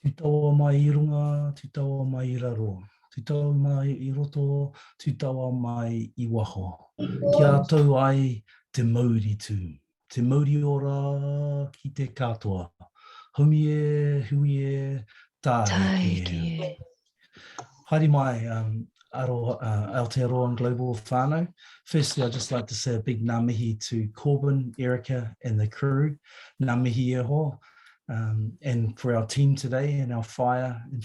Tū taua mai I runga, tū taua mai I raro. Tū taua mai I roto, tū taua mai I waho. Kia tau ai te mauri tū. Te mauri ora ki te katoa. Humi e, hui e, tāhe ki e. Haere mai, Aotearoa and Global whānau. Firstly, I'd just like to say a big ngā mihi to Corbin, Erica and the crew. Ngā mihi e ho. And for our team today and our fire and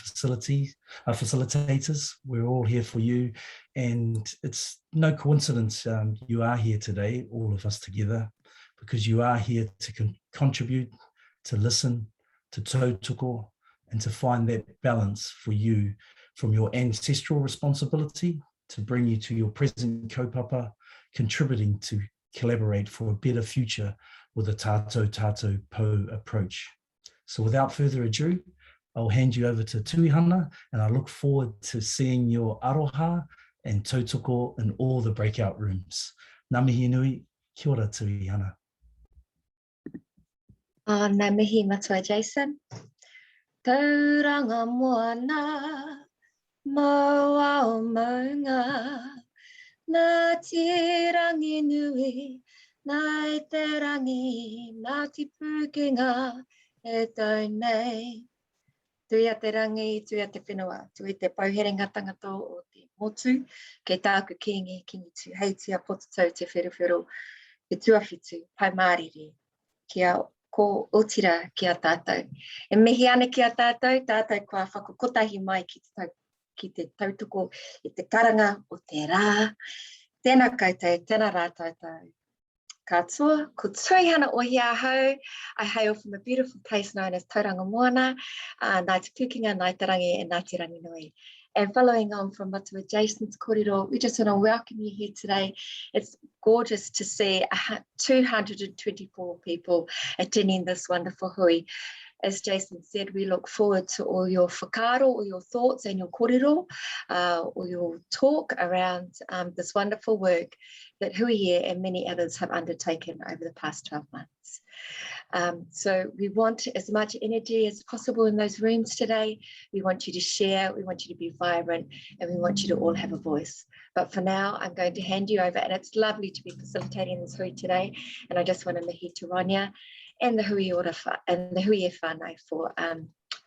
our facilitators, we're all here for you. And it's no coincidence you are here today, all of us together, because you are here to contribute, to listen, to tautoko, and to find that balance for you from your ancestral responsibility to bring you to your present kaupapa, contributing to collaborate for a better future with a tātou po approach. So without further ado, I'll hand you over to Tuihana, and I look forward to seeing your aroha and tautoko in all the breakout rooms. Ngā mihi nui, kia ora Tuihana. Ngā mihi matua Jason. Tauranga moana, maua o maunga, nā te rangi nui, nā te rangi, nā te pukenga, e tau nei. Tui a te rangi, tui a te whenua, tui te pauherenga tangata o te motu, kei tāku kingi, kingi tu heitia potatau te wheruwheru, te tuawhitu, pai māriri, kia ko otira ki a tātou. E mihi ana ki a tātou, tātou kua whakukotahi mai ki te tautoko, I te karanga o te rā. Tēnā koutou, tēnā rā tātou. Katoa, ko Tuihana Ohiahau. I hail from a beautiful place known as Tauranga Moana, nā te pukinga, nā te rangi, and nā te rangi nui. And following on from Matua Jason's kōrero, we just want to welcome you here today. It's gorgeous to see 224 people attending this wonderful hui. As Jason said, we look forward to all your whakaaro, all your thoughts and your kōrero, or your talk around this wonderful work that Hui here and many others have undertaken over the past 12 months. So we want as much energy as possible in those rooms today. We want you to share, we want you to be vibrant, and we want you to all have a voice. But for now, I'm going to hand you over, and it's lovely to be facilitating this hui today. And I just want to mihi te Ronya and the hui ora and the hui e whānau for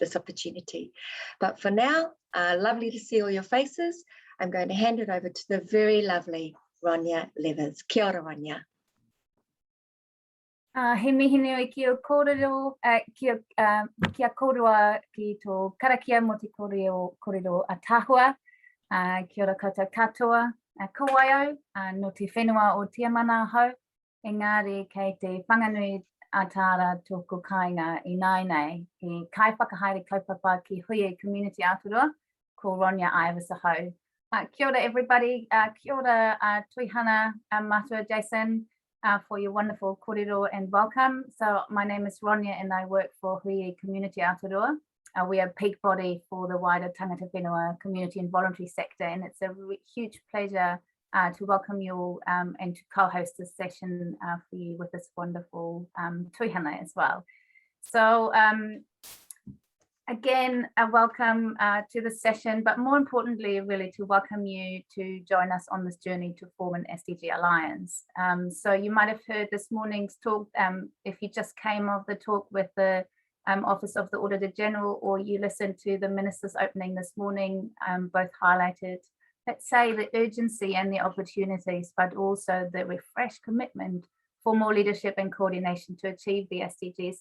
this opportunity. But for now, lovely to see all your faces. I'm going to hand it over to the very lovely Ronya Levers. Kia ora, Ronya. He mihi nui ki o kōrero, kia kōrua ki tō karakia mo te kōrero a tahua, kia ora koutou katoa, kawaio, no te whenua o Tiamana hau, engari kei te whanganui a tāra tōku kāinga I nainei, ki kai whakahaere kaupapa ki hui community Aotearoa, ko Ronya Iversa hau. Kia ora everybody, kia ora Tuihana, Matua Jason, for your wonderful kōrero and welcome. So my name is Ronya and I work for Hui Community Aotearoa. We are a peak body for the wider tangata whenua community and voluntary sector, and it's a huge pleasure to welcome you all and to co-host this session for you with this wonderful tuihana as well. So again, a welcome to the session, but more importantly, really to welcome you to join us on this journey to form an SDG Alliance. So you might have heard this morning's talk, if you just came off the talk with the Office of the Auditor General, or you listened to the Minister's opening this morning, both highlighted, let's say, the urgency and the opportunities, but also the refreshed commitment for more leadership and coordination to achieve the SDGs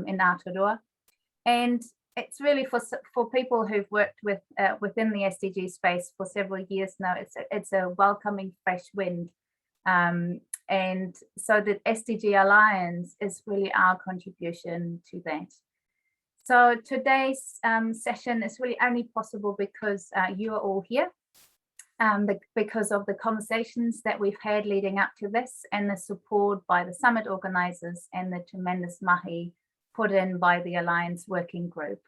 in Aotearoa. And it's really for people who've worked with within the SDG space for several years now. It's a welcoming fresh wind, and so the SDG Alliance is really our contribution to that. So today's session is really only possible because you are all here, because of the conversations that we've had leading up to this, and the support by the summit organisers and the tremendous mahi put in by the Alliance Working Group,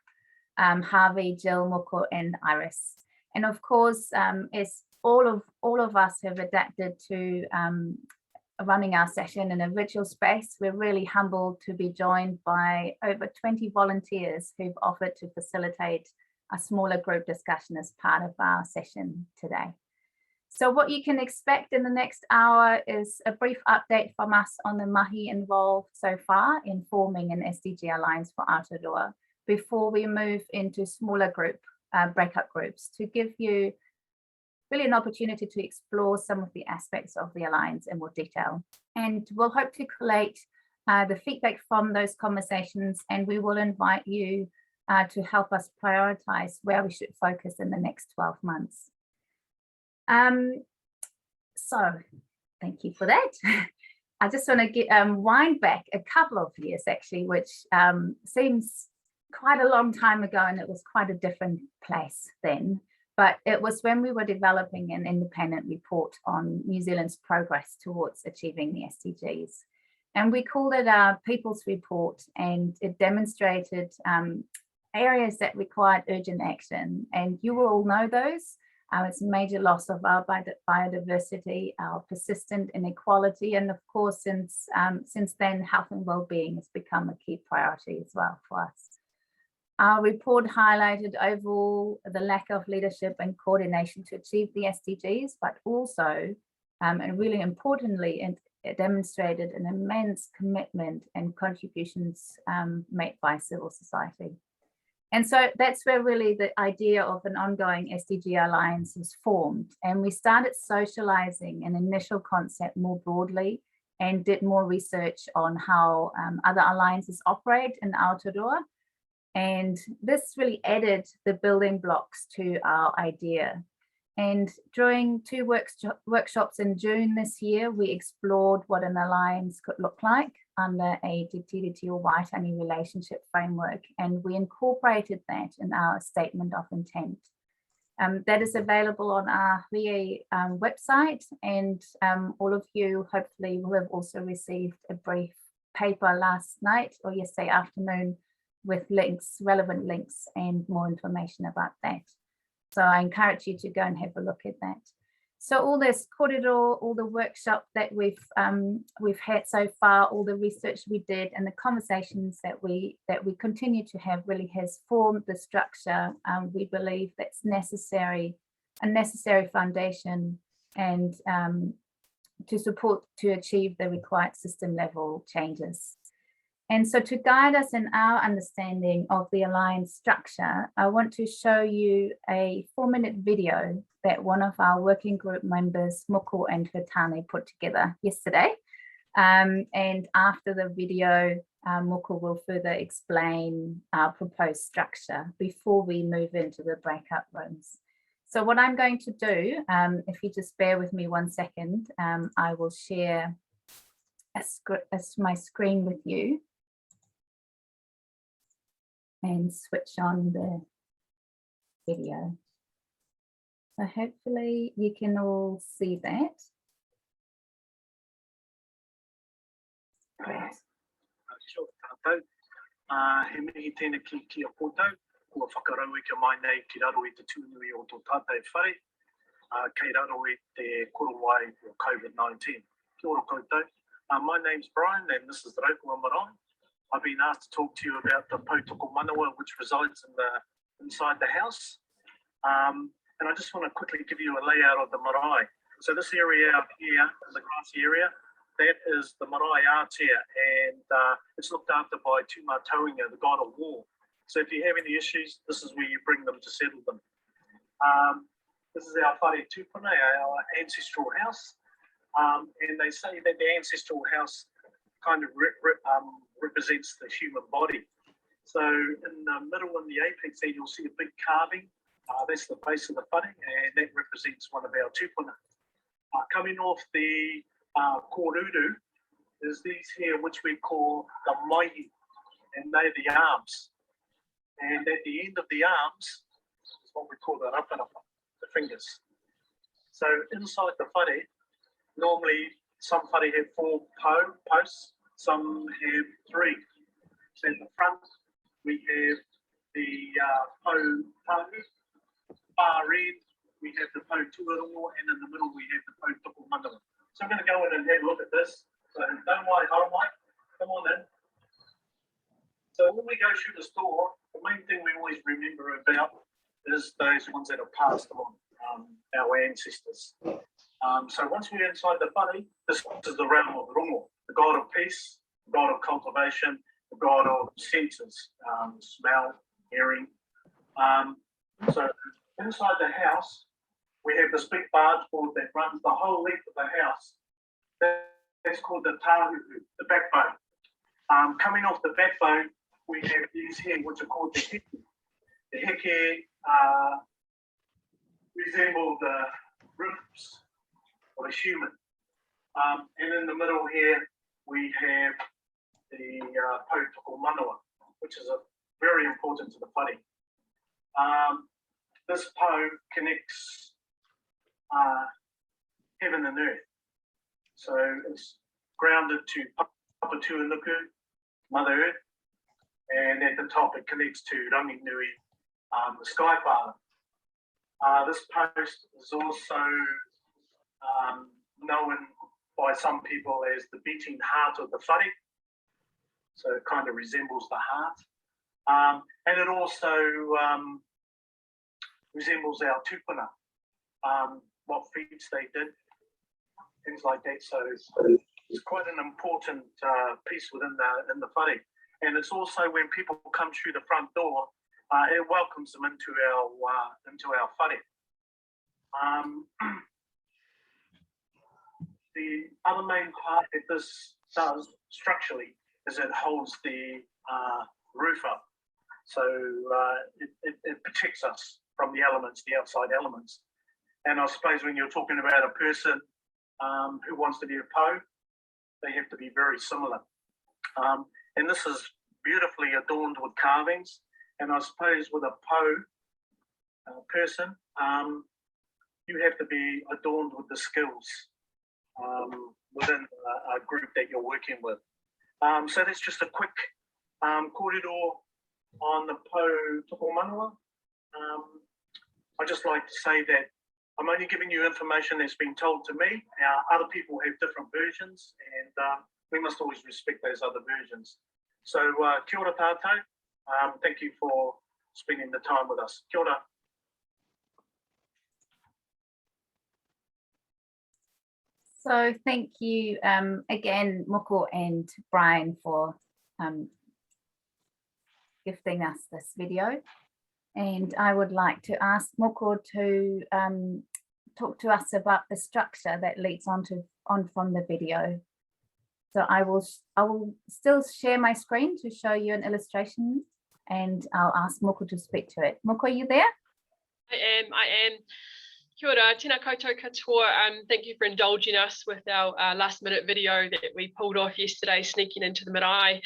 Harvey, Jill, Moko and Iris. And of course, as all of us have adapted to running our session in a virtual space. We're really humbled to be joined by over 20 volunteers who've offered to facilitate a smaller group discussion as part of our session today. So what you can expect in the next hour is a brief update from us on the mahi involved so far in forming an SDG Alliance for Aotearoa before we move into smaller breakup groups to give you really an opportunity to explore some of the aspects of the Alliance in more detail. And we'll hope to collate the feedback from those conversations, and we will invite you to help us prioritize where we should focus in the next 12 months. So thank you for that. I just want to wind back a couple of years actually, which seems quite a long time ago, and it was quite a different place then. But it was when we were developing an independent report on New Zealand's progress towards achieving the SDGs. And we called it our People's Report, and it demonstrated areas that required urgent action. And you will all know those. It's a major loss of our biodiversity, our persistent inequality, and of course, since then, health and well-being has become a key priority as well for us. Our report highlighted overall the lack of leadership and coordination to achieve the SDGs, but also, and really importantly, it demonstrated an immense commitment and contributions made by civil society. And so that's where really the idea of an ongoing SDG Alliance was formed. And we started socializing an initial concept more broadly and did more research on how other alliances operate in Aotearoa. And this really added the building blocks to our idea. And during two workshops in June this year, we explored what an alliance could look like under a Te Tiriti or Waitangi relationship framework. And we incorporated that in our statement of intent. That is available on our Rie website. And all of you hopefully will have also received a brief paper last night or yesterday afternoon with links, relevant links, and more information about that. So I encourage you to go and have a look at that. So all this kōrero, all the workshop that we've had so far, all the research we did, and the conversations that we continue to have really has formed the structure we believe that's necessary, a necessary foundation, and to achieve the required system level changes. And so to guide us in our understanding of the Alliance structure, I want to show you a 4-minute video that one of our working group members, Moko and her tāne, put together yesterday. And after the video, Moko will further explain our proposed structure before we move into the breakout rooms. So what I'm going to do, if you just bear with me 1 second, I will share my screen with you and switch on the video. So hopefully you can all see that. Great. Kia ora tātou. He mihi tēnā ki kia kōtou, kua whakarau ika mai nei ki raro i te tūnui o tō tātou whare, kei raro i te korowai o COVID-19. Kia ora koutou. My name's Brian and this is the Raukawa Marae. I've been asked to talk to you about the pūmanawa which resides inside the house. And I just want to quickly give you a layout of the marae. So this area out here, the grassy area, that is the marae Aotearoa, and it's looked after by Tūmataunga, the god of war. So if you have any issues, this is where you bring them to settle them. This is our whare tūpuna, our ancestral house. And they say that the ancestral house kind of represents the human body. So in the middle, in the apex there, you'll see a big carving. That's the base of the whare, and that represents one of our tūpuna. Coming off the kōrero is these here, which we call the mahi, and they're the arms. And at the end of the arms is what we call the rapanapa, the fingers. So inside the whare, normally some whare have 4 posts, some have 3. So in the front, we have the pōpahi, far end, we have the pōtuarongo, and in the middle, we have the pūmanawa. So I'm going to go in and have a look at this. this. So don't worry, come on in. So when we go through the store, the main thing we always remember about is those ones that have passed on, our ancestors. So once we're inside the whare, this is the realm of rongo, the god of peace, the god of cultivation, the god of senses, smell, hearing. So inside the house, we have this big barge board that runs the whole length of the house. That's called the tāhuhu, the backbone. Coming off the backbone, we have these here, which are called the heke. The heke resemble the ribs of a human. And in the middle here, we have the pūmanawa, which is very important to the whare. This po connects heaven and earth. So it's grounded to papatuanuku, Mother Earth, and at the top it connects to rangahau, the Sky Father. This post is also known by some people as the beating heart of the whare. So it kind of resembles the heart. And it also resembles our tupuna, what feats they did, things like that. So it's quite an important piece within the whare. And it's also when people come through the front door, it welcomes them into our whare. The other main part that this does structurally is it holds the roof up. So it protects us from the elements, the outside elements. And I suppose when you're talking about a person who wants to be a po, they have to be very similar. And this is beautifully adorned with carvings. And I suppose with a po person, you have to be adorned with the skills within a group that you're working with. So that's just a quick kōrero on the pūmanawa. I just like to say that I'm only giving you information that's been told to me. Other people have different versions, and we must always respect those other versions. So kia ora tātou. Thank you for spending the time with us. Kia ora. So thank you again, Moko and Brian, for gifting us this video. And I would like to ask Moko to talk to us about the structure that leads on from the video. So I will still share my screen to show you an illustration, and I'll ask Moko to speak to it. Moko, are you there? I am. Kia ora, tēnā koutou katoa. Thank you for indulging us with our last minute video that we pulled off yesterday, sneaking into the marae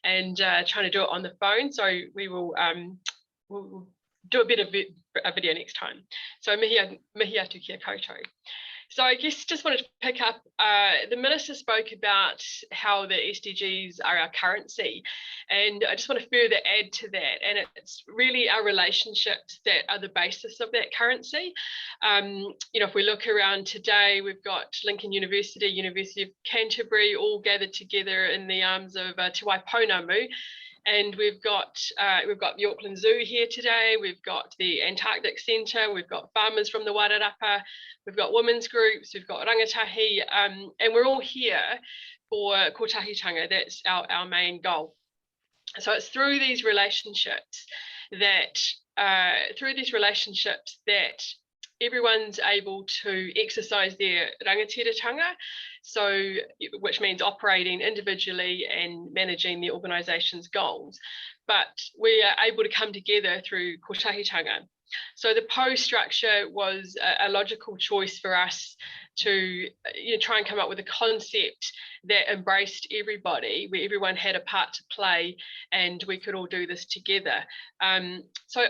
and trying to do it on the phone. So we will we'll do a bit of a video next time. So mihi atu kia koutou. So I guess just wanted to pick up, the Minister spoke about how the SDGs are our currency, and I just want to further add to that, and it's really our relationships that are the basis of that currency. You know, if we look around today, we've got Lincoln University, University of Canterbury, all gathered together in the arms of Te Waitangi. And we've got the Auckland Zoo here today, we've got the Antarctic Centre, we've got farmers from the Wairarapa, we've got women's groups, we've got rangatahi, and we're all here for kotahitanga. That's our main goal. So it's through these relationships that everyone's able to exercise their rangatiratanga, so which means operating individually and managing the organisation's goals. But we are able to come together through kotahitanga. So the PO structure was a logical choice for us to try and come up with a concept that embraced everybody, where everyone had a part to play and we could all do this together. So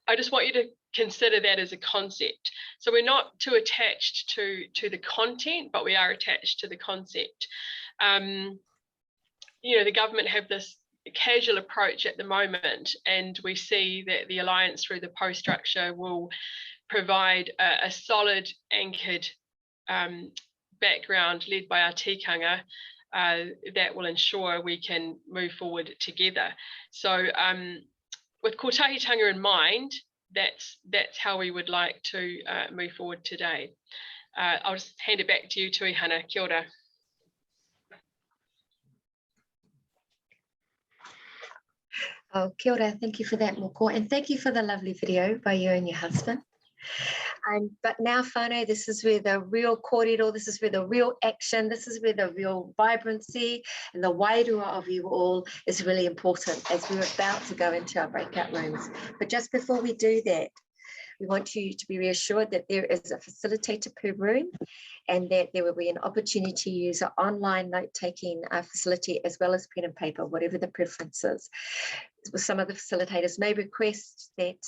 I just want you to consider that as a concept. So we're not too attached to the content, but we are attached to the concept. The government have this casual approach at the moment, and we see that the Alliance through the PO structure will provide a solid anchored background led by our tikanga that will ensure we can move forward together. So with kotahitanga in mind, that's how we would like to move forward today. I'll just hand it back to you, Tuihana. Kia ora. Oh, kia ora. Thank you for that, Moko, and thank you for the lovely video by you and your husband. But now, whānau, this is where the real kōrero, this is where the real action, this is where the real vibrancy and the wairua of you all is really important as we're about to go into our breakout rooms. But just before we do that, we want you to be reassured that there is a facilitator per room and that there will be an opportunity to use an online note-taking facility as well as pen and paper, whatever the preference is. Some of the facilitators may request that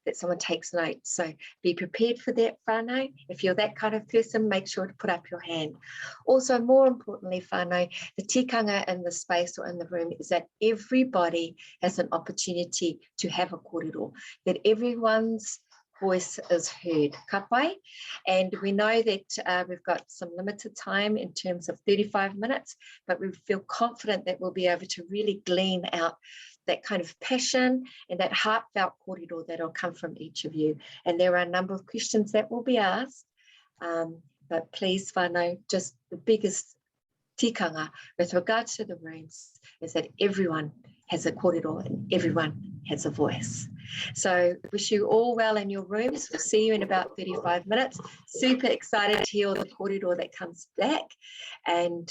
that someone takes notes. So be prepared for that, whānau. If you're that kind of person, make sure to put up your hand. Also, more importantly, whānau, the tikanga in the space or in the room is that everybody has an opportunity to have a kōrero, that everyone's voice is heard, ka pai? And we know that we've got some limited time in terms of 35 minutes, but we feel confident that we'll be able to really glean out that kind of passion and that heartfelt kōrero that will come from each of you. And there are a number of questions that will be asked, but please, whānau, just the biggest tikanga with regards to the rooms is that everyone has a kōrero and everyone has a voice. So wish you all well in your rooms. We'll see you in about 35 minutes. Super excited to hear the kōrero that comes back. And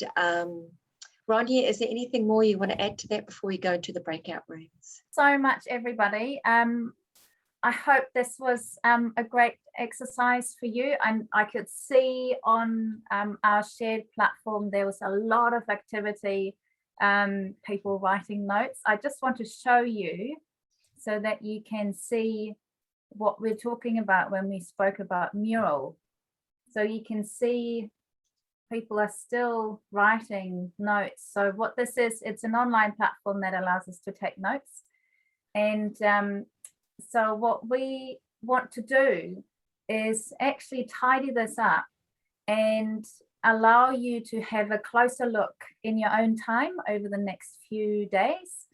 Ronnie, is there anything more you want to add to that before we go into the breakout rooms? So much, everybody. I hope this was a great exercise for you. And I could see on our shared platform, there was a lot of activity, people writing notes. I just want to show you so that you can see what we're talking about when we spoke about mural. So you can see people are still writing notes. So what this is, it's an online platform that allows us to take notes. And so what we want to do is actually tidy this up and allow you to have a closer look in your own time over the next few days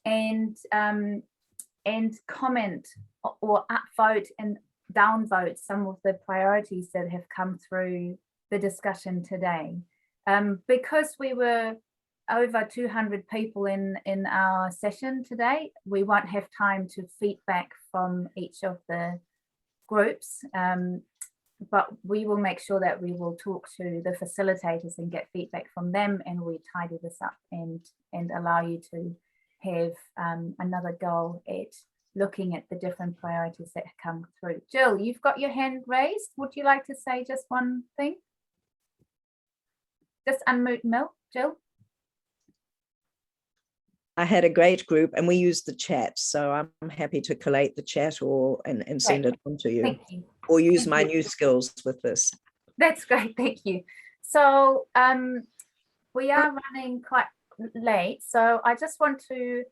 and comment or upvote and downvote some of the priorities that have come through the discussion today. Because we were over 200 people in our session today, we won't have time to feedback from each of the groups, but we will make sure that we will talk to the facilitators and get feedback from them, and we tidy this up and allow you to have another go at looking at the different priorities that come through. Jill, you've got your hand raised. Would you like to say just one thing? Just unmute Jill. I had a great group and we used the chat, so I'm happy to collate the chat and send it on to you. Thank you. Or use my new skills with this. That's great, thank you. So we are running quite late, so I just want to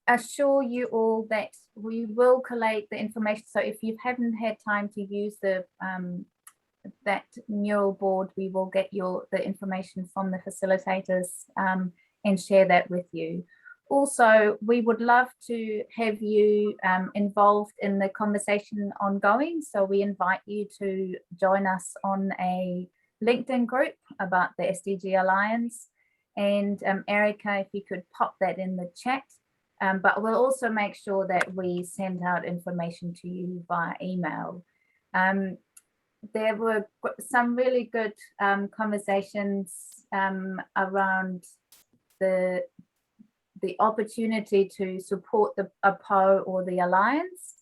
assure you all that we will collate the information. So if you haven't had time to use the that mural board, we will get the information from the facilitators and share that with you. Also, we would love to have you involved in the conversation ongoing. So we invite you to join us on a LinkedIn group about the SDG Alliance. And Erica, if you could pop that in the chat. But we'll also make sure that we send out information to you via email. There were some really good conversations around the opportunity to support the APO or the Alliance.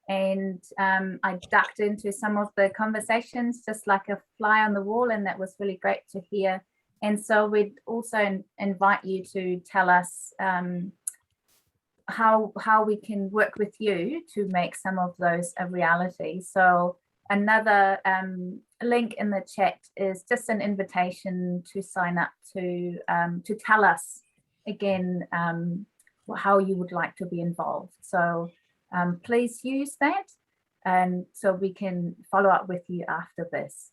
And I ducked into some of the conversations just like a fly on the wall, and that was really great to hear. And so we'd also invite you to tell us how we can work with you to make some of those a reality. So another link in the chat is just an invitation to sign up to tell us again how you would like to be involved. So please use that, and so we can follow up with you after this.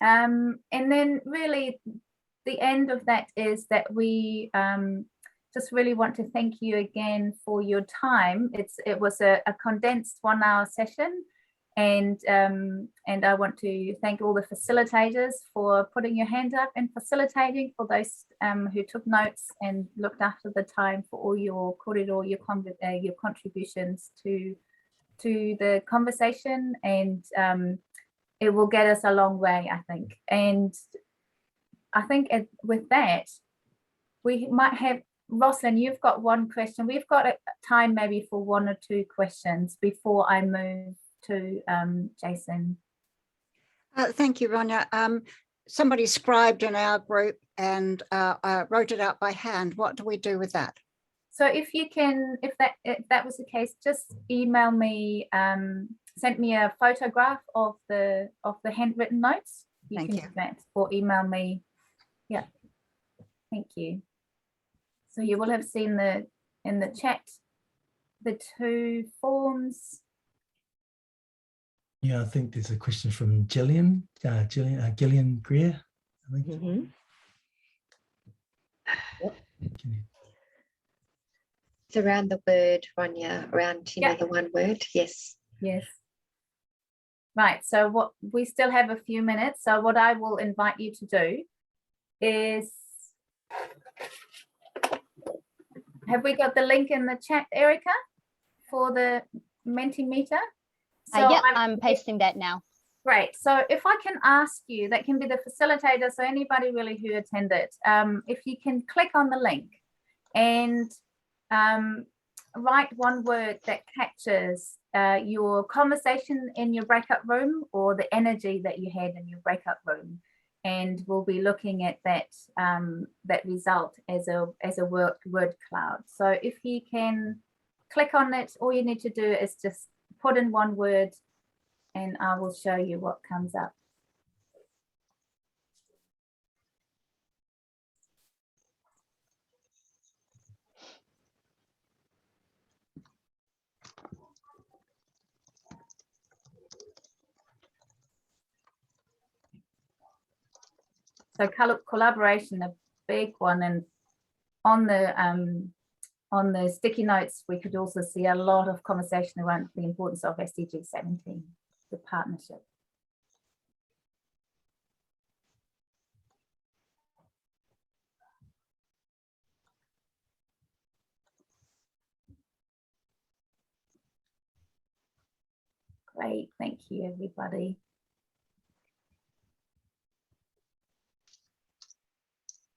And then really the end of that is that we just really want to thank you again for your time. It was a condensed 1 hour session, and I want to thank all the facilitators for putting your hand up and facilitating, for those who took notes and looked after the time, for all your kōrero, your contributions to the conversation, and it will get us a long way, I think. And I think with that, we might have, Roslyn, you've got one question. We've got time maybe for 1 or 2 questions before I move to Jason. Thank you, Rania. Somebody scribed in our group and wrote it out by hand. What do we do with that? So if you can, if that was the case, just email me, send me a photograph of the handwritten notes. You can do that, or email me. Yeah, thank you. So you will have seen in the chat the 2 forms. Yeah, I think there's a question from Gillian Greer, I think. Mm-hmm. It's around the word, Rania, around the one word. Yes. Yes. Right, so what we still have a few minutes. So what I will invite you to do is, have we got the link in the chat, Erica, for the Mentimeter? So Yep, I'm pasting that now. Great. So if I can ask you, that can be the facilitator, so anybody really who attended, if you can click on the link and write one word that captures your conversation in your breakout room, or the energy that you had in your breakout room, and we'll be looking at that that result as a word cloud. So if you can click on it, all you need to do is just put in one word, and I will show you what comes up. So collaboration, a big one, and on the sticky notes, we could also see a lot of conversation around the importance of SDG 17, the partnership. Great, thank you, everybody.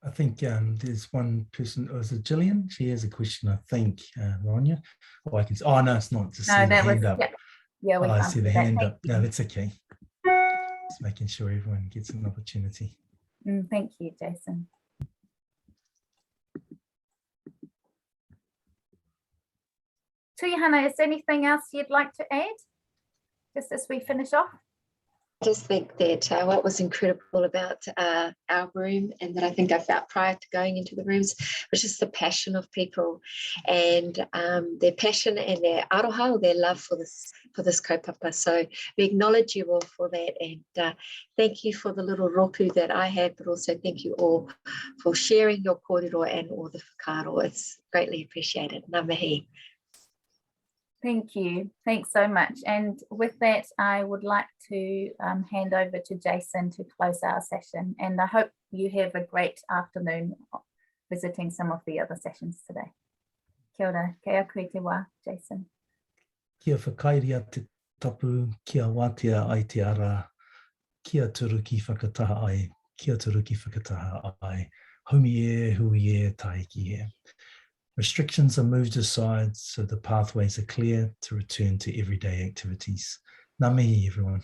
I think there's one person, was it Gillian? She has a question, I think, Rania. Oh, I can. Oh no, it's not. Just No, that was hand up. yeah. I see the hand up. You. No, that's okay. Just making sure everyone gets an opportunity. Thank you, Jason. Tuihana, is there anything else you'd like to add, just as we finish off? I just think that what was incredible about our room, and that I think I felt prior to going into the rooms, was just the passion of people, and their passion and their aroha, their love for this kaupapa. So we acknowledge you all for that, and thank you for the little roku that I had, but also thank you all for sharing your kōrero and all the whakaaro. It's greatly appreciated. Ngā mihi. Thank you. Thanks so much. And with that, I would like to hand over to Jason to close our session. And I hope you have a great afternoon visiting some of the other sessions today. Kia ora, kea koe te wā, Jason. Kia whakairia te tapu, kia wātea ai te ara, kia turuki whakataha ai, kia turuki whakataha ai, haumi e, hui e, taiki e. Restrictions are moved aside so the pathways are clear to return to everyday activities. Ngā mihi, everyone.